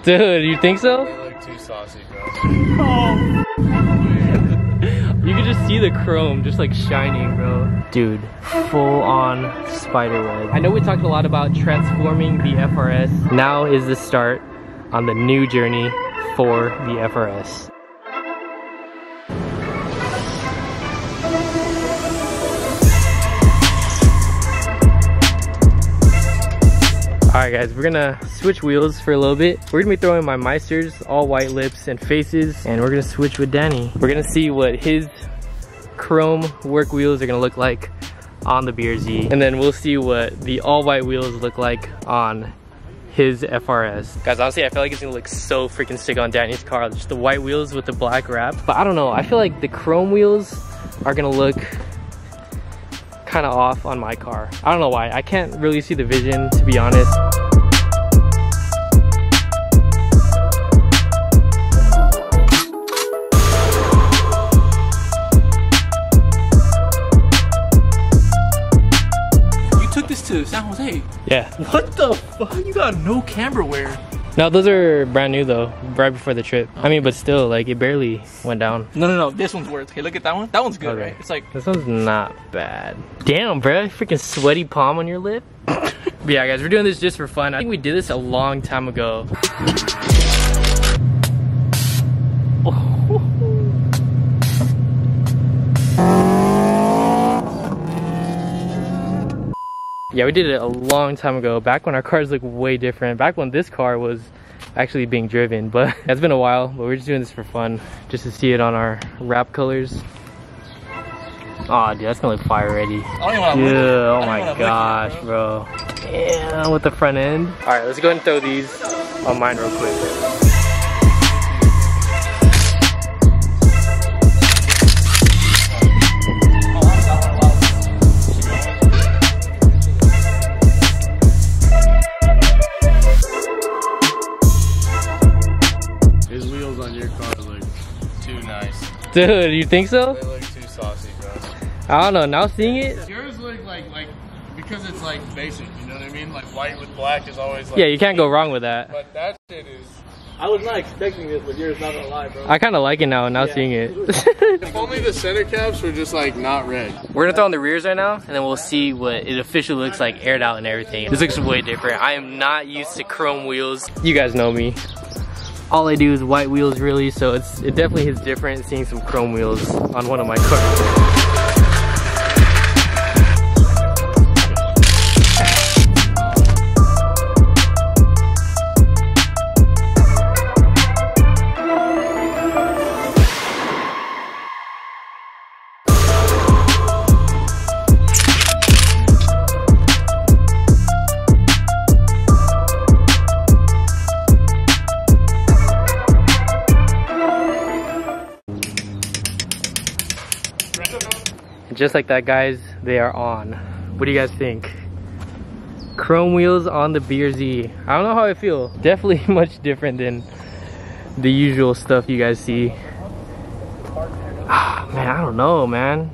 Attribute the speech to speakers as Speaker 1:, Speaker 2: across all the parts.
Speaker 1: Dude, you think so?
Speaker 2: They look too saucy, bro.
Speaker 1: Oh. You can just see the chrome just like shining, bro. Dude, full on spider web. I know we talked a lot about transforming the FRS. Now is the start on the new journey for the FRS. Alright guys, we're gonna switch wheels for a little bit. We're gonna be throwing my Meisters, all white lips and faces, and we're gonna switch with Danny. We're gonna see what his chrome work wheels are gonna look like on the BRZ, and then we'll see what the all white wheels look like on his FRS. Guys, honestly, I feel like it's gonna look so freaking sick on Danny's car. Just the white wheels with the black wrap. But I don't know, I feel like the chrome wheels are gonna look kind of off on my car. I don't know why. I can't really see the vision, to be honest.
Speaker 3: You took this to San Jose?
Speaker 1: Yeah.
Speaker 3: What the fuck? You got no camber wear.
Speaker 1: No, those are brand new though, right before the trip. I mean, but still, like, it barely went down.
Speaker 3: No, this one's worth. Okay, look at that one. That one's good,
Speaker 1: Okay.
Speaker 3: right? It's like,
Speaker 1: this one's not bad. Damn, bro, freaking sweaty palm on your lip. But yeah, guys, we're doing this just for fun. I think we did this a long time ago. Yeah, we did it a long time ago, back when our cars looked way different, back when this car was actually being driven. But it's been a while, but we're just doing this for fun, just to see it on our wrap colors. Aw, dude, that's gonna look fire already. Yeah, oh my gosh, bro. Yeah, with the front end. All right, let's go ahead and throw these on mine real quick. Dude, you think so?
Speaker 2: They look too saucy, bro.
Speaker 1: I don't know, now seeing it.
Speaker 2: Yours look like because it's like basic, you know what I mean? Like white with black is always like.
Speaker 1: Yeah, you can't go wrong with that.
Speaker 2: But that shit is.
Speaker 3: I was not expecting this with yours, not gonna lie, bro.
Speaker 1: I kind of like it now, seeing it.
Speaker 2: If only the center caps were just like not red.
Speaker 1: We're gonna throw on the rears right now, and then we'll see what it officially looks like aired out and everything. This looks way different. I am not used to chrome wheels. You guys know me. All I do is white wheels really, so it definitely hits different seeing some chrome wheels on one of my cars. Just like that, guys, they are on. What do you guys think? Chrome wheels on the BRZ. I don't know how I feel. Definitely much different than the usual stuff you guys see. Man, I don't know, man.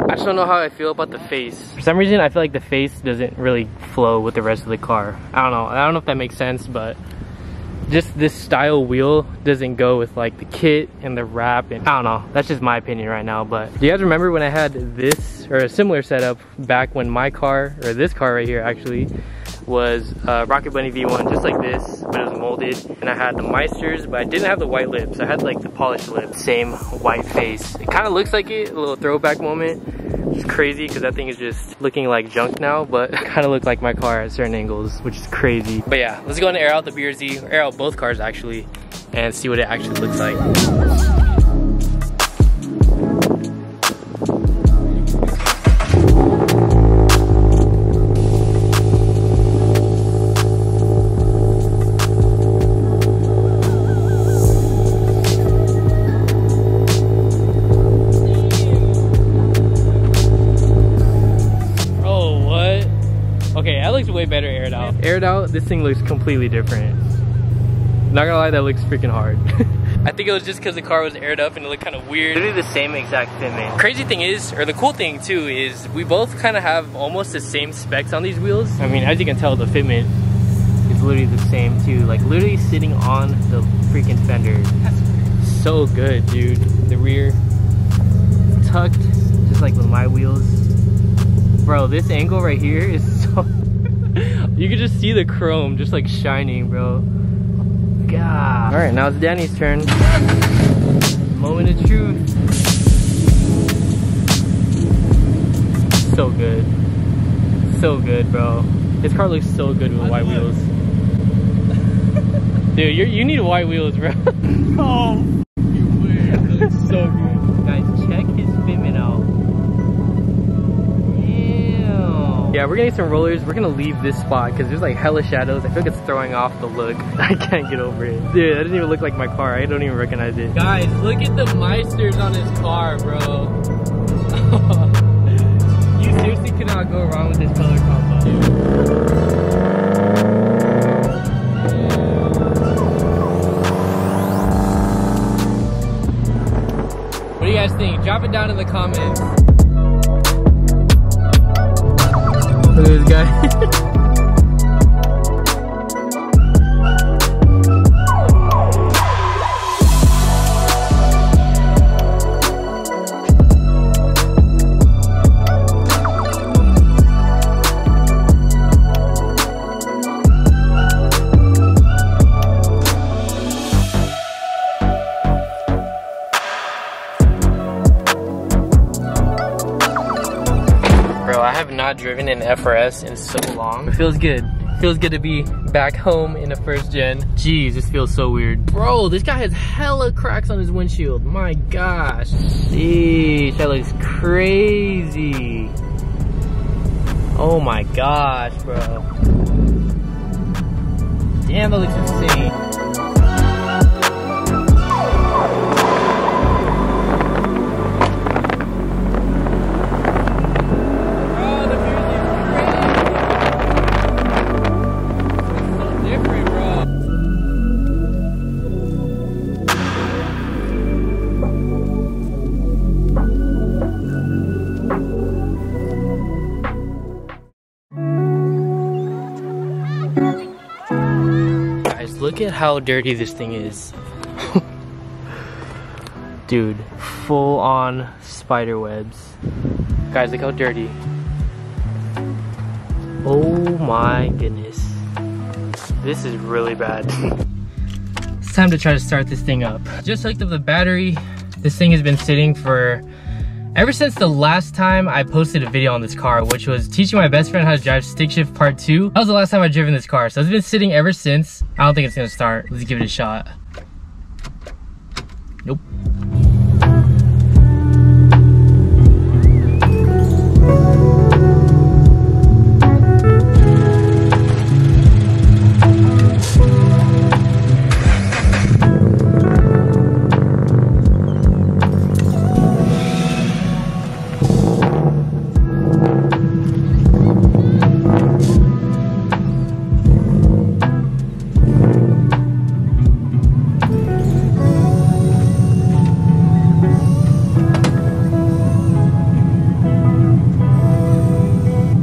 Speaker 1: I just don't know how I feel about the face. For some reason, I feel like the face doesn't really flow with the rest of the car. I don't know. I don't know if that makes sense, but just this style wheel doesn't go with like the kit and the wrap, and I don't know, that's just my opinion right now. But do you guys remember when I had this or a similar setup back when my car, or this car right here actually, was Rocket Bunny V1, just like this, but it was molded, and I had the Meisters, but I didn't have the white lips. I had like the polished lips, same white face. It kind of looks like it, a little throwback moment. It's crazy because that thing is just looking like junk now, but it kind of looked like my car at certain angles, which is crazy. But yeah, let's go and air out the BRZ, air out both cars actually, and see what it actually looks like. Way better aired out. Aired out, this thing looks completely different. Not gonna lie, that looks freaking hard. I think it was just because the car was aired up and it looked kind of weird. Literally the same exact fitment. Crazy thing is, or the cool thing too, is we both kind of have almost the same specs on these wheels. I mean, as you can tell, the fitment is is literally the same too. Like literally sitting on the freaking fender. That's so good, dude. The rear tucked, just like with my wheels. Bro, this angle right here is so... You can just see the chrome just like shining, bro. God. All right, now it's Danny's turn. Moment of truth. So good. So good, bro. This car looks so good with white wheels. Dude, you need white wheels, bro.
Speaker 2: Oh, you weird.
Speaker 1: It looks so good. Guys, check his fitment out. Ew. Yeah, we're gonna get some rollers. We're gonna leave this spot because there's like hella shadows. I feel like it's throwing off the look. I can't get over it. Dude, that doesn't even look like my car. I don't even recognize it. Guys, look at the Meisters on this car, bro. You seriously cannot go wrong with this color combo, dude. What do you guys think? Drop it down in the comments. Look at this guy. I have not driven an FRS in so long. It feels good. Feels good to be back home in a first gen. Jeez, this feels so weird. Bro, this guy has hella cracks on his windshield. My gosh. Sheesh, that looks crazy. Oh my gosh, bro. Damn, that looks insane. Look at how dirty this thing is. Dude, full on spider webs. Guys, look how dirty. Oh my goodness. This is really bad. It's time to try to start this thing up. Just hooked up the battery. This thing has been sitting for ever since the last time I posted a video on this car, which was teaching my best friend how to drive stick shift part 2. That was the last time I've driven this car, so it's been sitting ever since. I don't think it's gonna start. Let's give it a shot. Nope.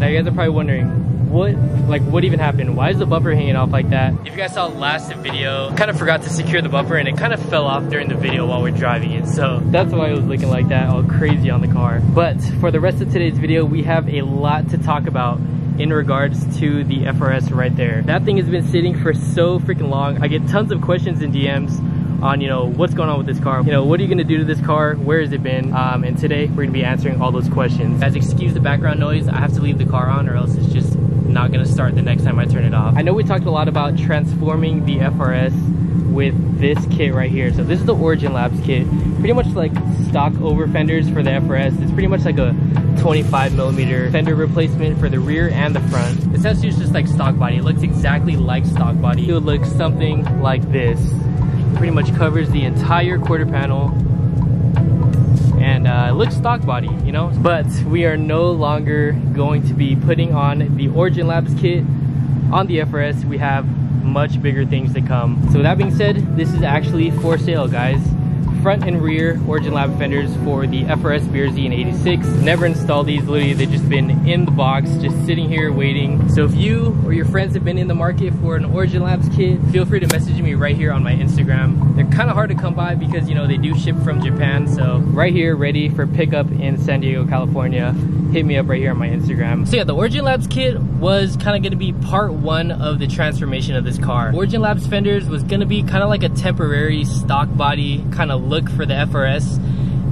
Speaker 1: You guys are probably wondering what even happened? Why is the bumper hanging off like that? If you guys saw the last video, I kind of forgot to secure the bumper and it kind of fell off during the video while we're driving it, so that's why it was looking like that, all crazy on the car. But for the rest of today's video, we have a lot to talk about in regards to the FRS right there. That thing has been sitting for so freaking long. I get tons of questions in DMs on, you know, what's going on with this car, you know, what are you going to do to this car, where has it been, and today we're going to be answering all those questions. Guys, excuse the background noise. I have to leave the car on or else it's just not going to start the next time I turn it off. I know we talked a lot about transforming the FRS with this kit right here. So this is the Origin Labs kit, pretty much like stock over fenders for the FRS. It's pretty much like a 25mm fender replacement for the rear and the front. Essentially it's just like stock body. It looks exactly like stock body. It would look something like this. Pretty much covers the entire quarter panel and it looks stock body, you know. But we are no longer going to be putting on the Origin Labs kit on the FRS. We have much bigger things to come. So with that being said, this is actually for sale, guys. front and rear Origin Lab fenders for the FRS BRZ in 86. Never installed these, literally they've just been in the box, just sitting here waiting. So if you or your friends have been in the market for an Origin Labs kit, feel free to message me right here on my Instagram. They're kind of hard to come by because, you know, they do ship from Japan. So right here, ready for pickup in San Diego, California. Hit me up right here on my Instagram. So yeah, the Origin Labs kit was kind of going to be part one of the transformation of this car. Origin Labs fenders was going to be kind of like a temporary stock body kind of look for the FRS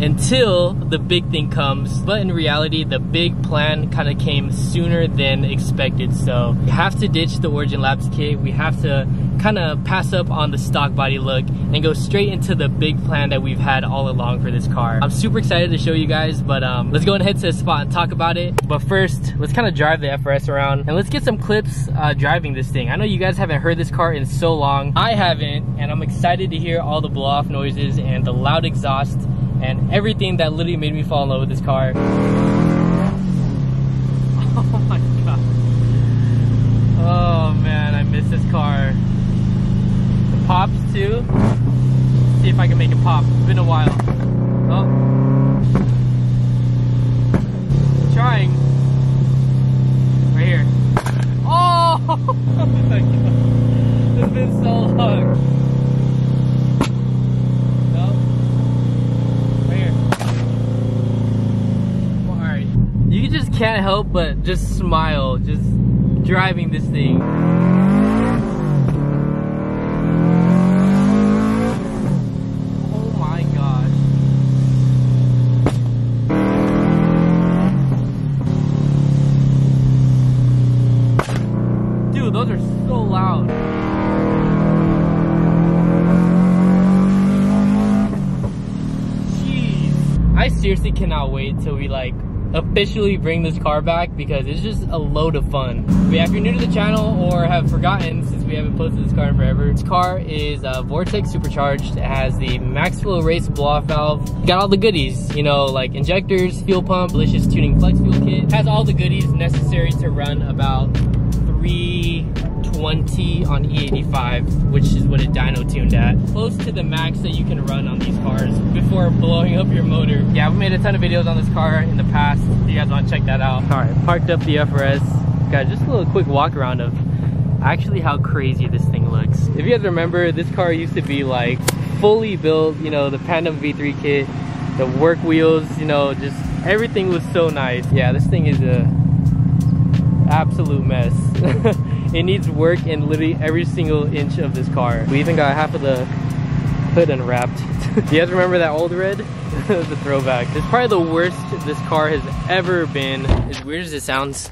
Speaker 1: until the big thing comes. But in reality, the big plan kind of came sooner than expected. So we have to ditch the Origin Labs kit. We have to kind of pass up on the stock body look and go straight into the big plan that we've had all along for this car. I'm super excited to show you guys, but let's go ahead to the spot and talk about it. But first, let's kind of drive the FRS around and let's get some clips driving this thing. I know you guys haven't heard this car in so long. I haven't, and I'm excited to hear all the blow off noises and the loud exhaust and everything that literally made me fall in love with this car. Oh my god. Oh man, I miss this car. The pops too. See if I can make it pop. It's been a while. Oh. Trying. Right here. Oh! Oh my god. It's been so long. You just can't help but just smile, just driving this thing. Oh my gosh. Dude, those are so loud. Jeez. I seriously cannot wait till we officially bring this car back because it's just a load of fun. But yeah, if you're new to the channel or have forgotten since we haven't posted this car in forever, this car is Vortex Supercharged. It has the max flow race blow-off valve. Got all the goodies, you know, like injectors, fuel pump, delicious tuning flex fuel kit. Has all the goodies necessary to run about 320 on E85, which is what it dyno tuned at. Close to the max that you can run on these cars before blowing up your motor. Yeah, we made a ton of videos on this car in the past if you guys want to check that out. All right, parked up the FRS. Got just a little quick walk around of actually how crazy this thing looks. If you guys remember, this car used to be like fully built, you know, the Pandem V3 kit, the work wheels, you know, just everything was so nice. Yeah, this thing is a absolute mess. It needs work in literally every single inch of this car. We even got half of the hood unwrapped. Do you guys remember that old red? The throwback. It's probably the worst this car has ever been. As weird as it sounds,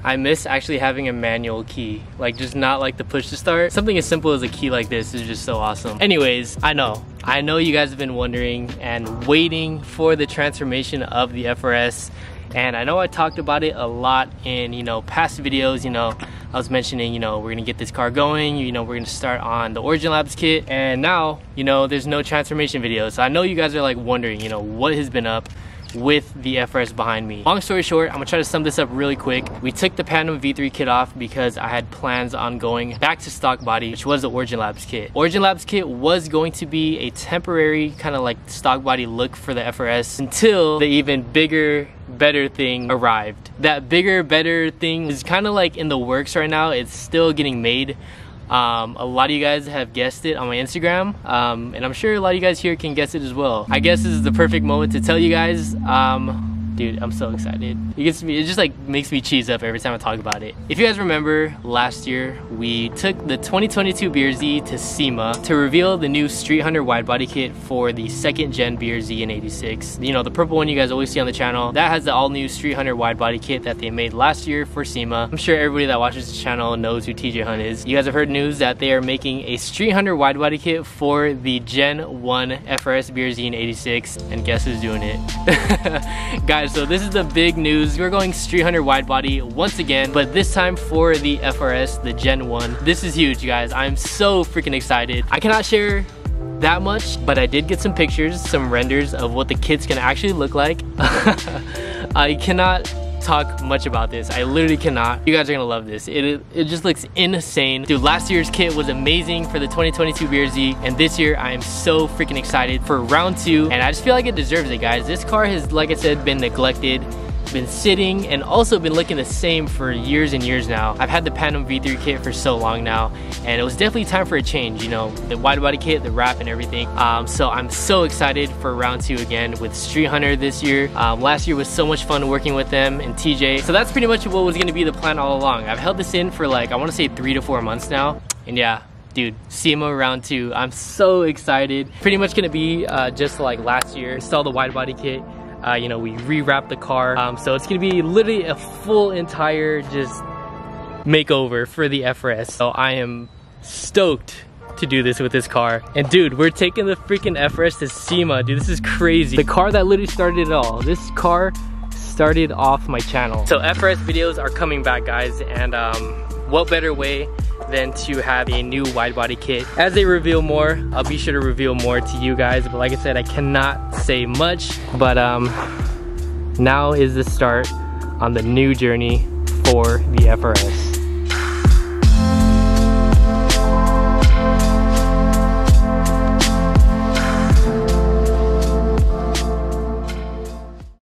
Speaker 1: I miss actually having a manual key. Like, just not like the push to start. Something as simple as a key like this is just so awesome. Anyways, I know you guys have been wondering and waiting for the transformation of the FRS. And I know I talked about it a lot in, you know, past videos. You know, I was mentioning, you know, we're gonna get this car going, you know, we're gonna start on the Origin Labs kit, and now, you know, there's no transformation video. So I know you guys are like wondering, you know, what has been up with the FRS behind me. Long story short, I'm gonna try to sum this up really quick. We took the Pandem V3 kit off because I had plans on going back to stock body, which was the Origin Labs kit. Origin Labs kit was going to be a temporary kind of like stock body look for the FRS until the even bigger, better thing arrived. That bigger, better thing is kind of like in the works right now. It's still getting made. A lot of you guys have guessed it on my Instagram, and I'm sure a lot of you guys here can guess it as well. I guess this is the perfect moment to tell you guys, dude, I'm so excited. It just like makes me cheese up every time I talk about it. If you guys remember, last year we took the 2022 BRZ to SEMA to reveal the new Street Hunter Widebody kit for the 2nd gen BRZ in 86. You know, the purple one you guys always see on the channel. That has the all new Street Hunter Widebody kit that they made last year for SEMA. I'm sure everybody that watches this channel knows who TJ Hunt is. You guys have heard news that they are making a Street Hunter Widebody kit for the Gen 1 FRS BRZ in 86, and guess who's doing it? Guys, so this is the big news. We're going Street Hunter Widebody once again, but this time for the FRS, the Gen 1. This is huge, you guys. I'm so freaking excited. I cannot share that much, but I did get some pictures, some renders of what the kit's gonna actually look like. I cannot talk much about this. I literally cannot. You guys are gonna love this. It just looks insane. Dude, last year's kit was amazing for the 2022 BRZ, and this year I am so freaking excited for round 2, and I just feel like it deserves it, guys. This car has, like I said, been neglected, been sitting, and also been looking the same for years and years now. I've had the Phantom V3 kit for so long now, and it was definitely time for a change, you know, the wide body kit, the wrap and everything. So I'm so excited for round 2 again with Street Hunter this year. Last year was so much fun working with them and TJ. So that's pretty much what was gonna be the plan all along. I've held this in for like, I wanna say 3 to 4 months now. And yeah, dude, SEMA round 2. I'm so excited. Pretty much gonna be just like last year. Install the wide body kit. You know, we rewrapped the car. So it's gonna be literally a full entire just makeover for the FRS. So I am stoked to do this with this car. And dude, we're taking the freaking FRS to SEMA, dude. This is crazy. The car that literally started it all. This car started off my channel. So FRS videos are coming back, guys, and what better way than to have a new wide body kit. As they reveal more, I'll be sure to reveal more to you guys, but like I said, I cannot say much, but now is the start on the new journey for the FRS.